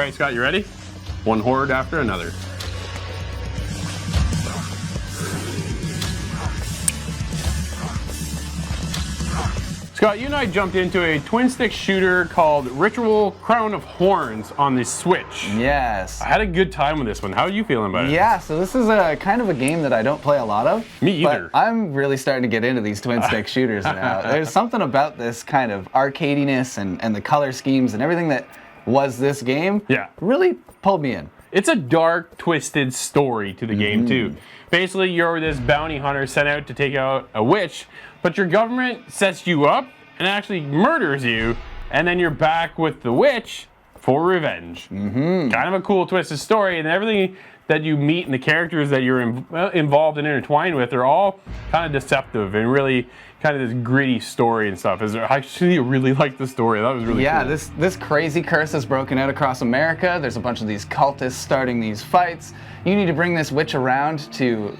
right, Scott, you ready? One horde after another. Scott, you and I jumped into a twin-stick shooter called Ritual Crown of Horns on the Switch. Yes. I had a good time with this one. How are you feeling about it? Yeah, so this is a kind of a game that I don't play a lot of. Me either. But I'm really starting to get into these twin-stick shooters now. There's something about this kind of arcadiness and the color schemes and everything that was this game really pulled me in. It's a dark, twisted story to the game, too. Basically, you're this bounty hunter sent out to take out a witch, but your government sets you up and actually murders you, and then you're back with the witch for revenge. Kind of a cool, twisted story, and everything that you meet and the characters that you're involved and intertwined with are all kind of deceptive and really kind of this gritty story and stuff. I actually really like the story. That was really cool. Yeah, this crazy curse has broken out across America. There's a bunch of these cultists starting these fights. You need to bring this witch around to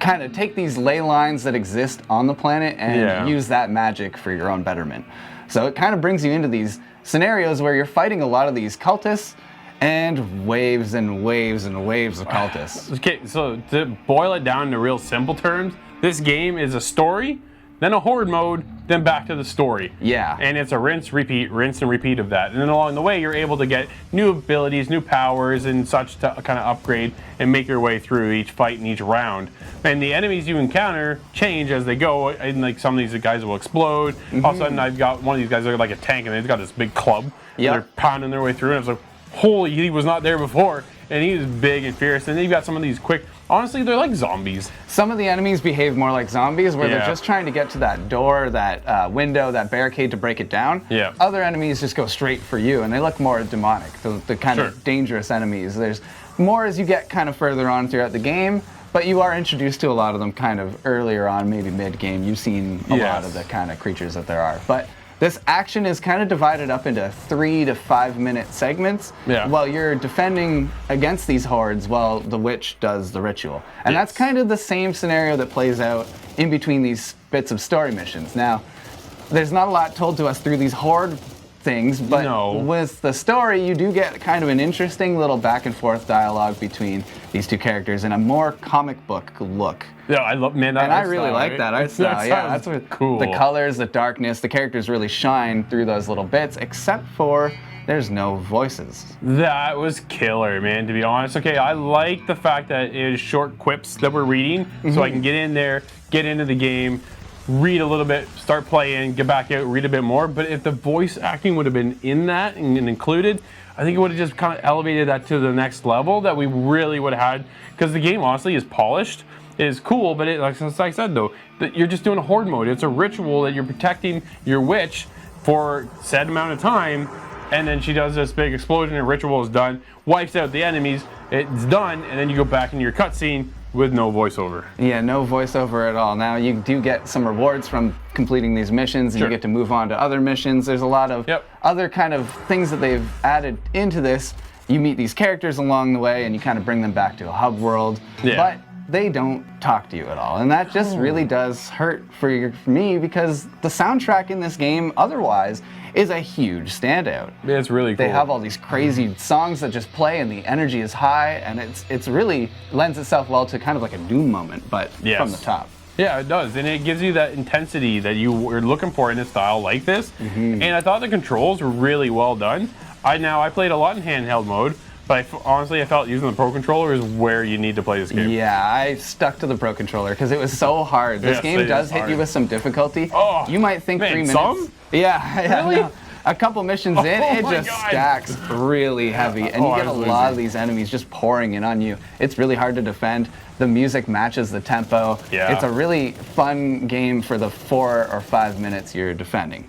kind of take these ley lines that exist on the planet and use that magic for your own betterment. So it kind of brings you into these scenarios where you're fighting a lot of these cultists and waves and waves and waves of cultists. Okay, so to boil it down to real simple terms, this game is a story, then a horde mode, then back to the story. Yeah. And it's a rinse, and repeat of that. And then along the way, you're able to get new abilities, new powers, and such to kind of upgrade and make your way through each fight and each round. And the enemies you encounter change as they go, and like some of these guys will explode. All of a sudden, I've got one of these guys that are like a tank, and they've got this big club. Yep. They're pounding their way through, and I was like, holy, he was not there before. And he's big and fierce. And then you've got some of these quick, honestly, they're like zombies. Some of the enemies behave more like zombies, where they're just trying to get to that door, that window, that barricade to break it down. Yeah. Other enemies just go straight for you, and they look more demonic, the kind of dangerous enemies. There's more as you get kind of further on throughout the game, but you are introduced to a lot of them kind of earlier on, maybe mid-game. You've seen a lot of the kind of creatures that there are. But this action is kind of divided up into 3 to 5 minute segments while you're defending against these hordes while the witch does the ritual. And that's kind of the same scenario that plays out in between these bits of story missions. Now, there's not a lot told to us through these horde things, but with the story, you do get kind of an interesting little back and forth dialogue between these two characters in a more comic book look. Yeah, I love, man, that and I really like that art style. Yeah, that's what cool. The colors, the darkness, the characters really shine through those little bits, except for there's no voices. That was killer, man, to be honest. Okay, I like the fact that it is short quips that we're reading, so I can get in there, get into the game, read a little bit, start playing, get back out, read a bit more. But if the voice acting would have been in that and included, I think it would have just kind of elevated that to the next level that we really would have had. Because the game, honestly, is polished. It is cool, but like I said, though, that you're just doing a horde mode. It's a ritual that you're protecting your witch for a set amount of time, and then she does this big explosion, and ritual is done, wipes out the enemies, it's done, and then you go back into your cutscene with no voiceover. Yeah, no voiceover at all. Now, you do get some rewards from completing these missions, and you get to move on to other missions. There's a lot of other kind of things that they've added into this. You meet these characters along the way, and you kind of bring them back to a hub world. But they don't talk to you at all. And that just really does hurt for me, because the soundtrack in this game otherwise is a huge standout. It's really cool. They have all these crazy songs that just play, and the energy is high, and it's really lends itself well to kind of like a Doom moment, but from the top. Yeah, it does, and it gives you that intensity that you were looking for in a style like this. And I thought the controls were really well done. I played a lot in handheld mode, but honestly, I felt using the Pro Controller is where you need to play this game. Yeah, I stuck to the Pro Controller because it was so hard. This game does hit you with some difficulty. Oh, you might think 3 minutes. Some? Yeah, really? No. A couple missions in, it just stacks really heavy, and you get a lot of these enemies just pouring in on you. It's really hard to defend. The music matches the tempo. It's a really fun game for the 4 or 5 minutes you're defending.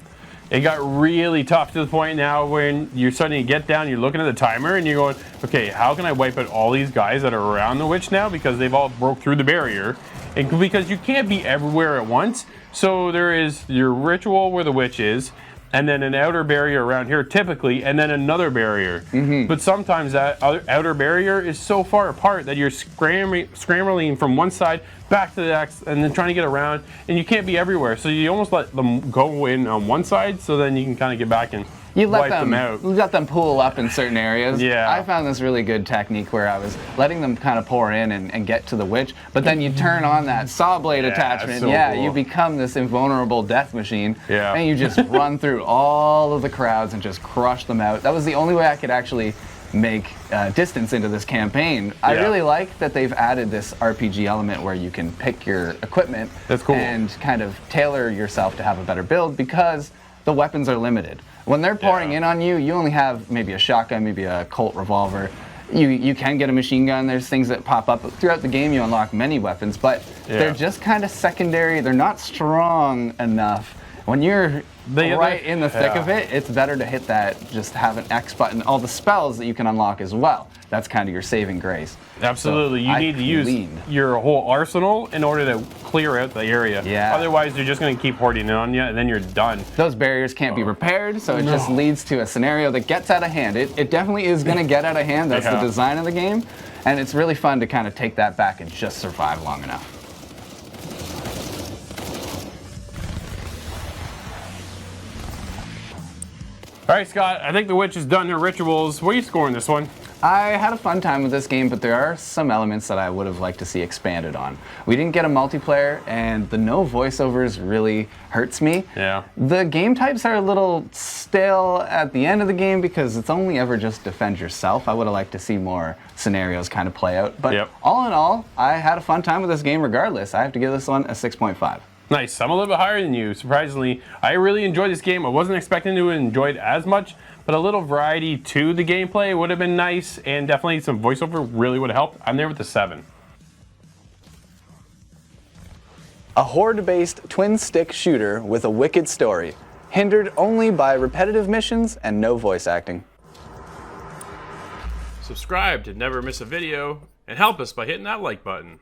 It got really tough to the point now when you're starting to get down, you're looking at the timer, and you're going, okay, how can I wipe out all these guys that are around the witch now, because they've all broke through the barrier, and because you can't be everywhere at once. So there is your ritual where the witch is, and then an outer barrier around here typically, and then another barrier. But sometimes that outer barrier is so far apart that you're scrambling from one side back to the next, and then trying to get around, and you can't be everywhere. So you almost let them go in on one side, so then you can kind of get back and You let wipe them out. You let them pool up in certain areas. Yeah. I found this really good technique where I was letting them kind of pour in and get to the witch, but then you turn on that saw blade attachment. so cool. You become this invulnerable death machine. Yeah. And you just run through all of the crowds and just crush them out. That was the only way I could actually make distance into this campaign. I really like that they've added this RPG element where you can pick your equipment. That's cool. And kind of tailor yourself to have a better build because the weapons are limited. When they're pouring in on you, you only have maybe a shotgun, maybe a Colt revolver. You can get a machine gun. There's things that pop up throughout the game. You unlock many weapons, but they're just kind of secondary. They're not strong enough. When you're right in the thick of it, it's better to hit that, just have an X button. All the spells that you can unlock as well. That's kind of your saving grace. Absolutely. So you need to use your whole arsenal in order to clear out the area. Yeah. Otherwise, they're just going to keep hoarding it on you, and then you're done. Those barriers can't be repaired, so it just leads to a scenario that gets out of hand. It definitely is going to get out of hand. That's the design of the game. And it's really fun to kind of take that back and just survive long enough. All right, Scott, I think the witch has done her rituals. What are you scoring this one? I had a fun time with this game, but there are some elements that I would have liked to see expanded on. We didn't get a multiplayer, and the no voiceovers really hurts me. Yeah. The game types are a little stale at the end of the game because it's only ever just defend yourself. I would have liked to see more scenarios kind of play out. But all in all, I had a fun time with this game regardless. I have to give this one a 6.5. Nice. I'm a little bit higher than you, surprisingly. I really enjoyed this game. I wasn't expecting to enjoy it as much, but a little variety to the gameplay would have been nice, and definitely some voiceover really would have helped. I'm there with the 7. A horde-based twin-stick shooter with a wicked story, hindered only by repetitive missions and no voice acting. Subscribe to never miss a video, and help us by hitting that like button.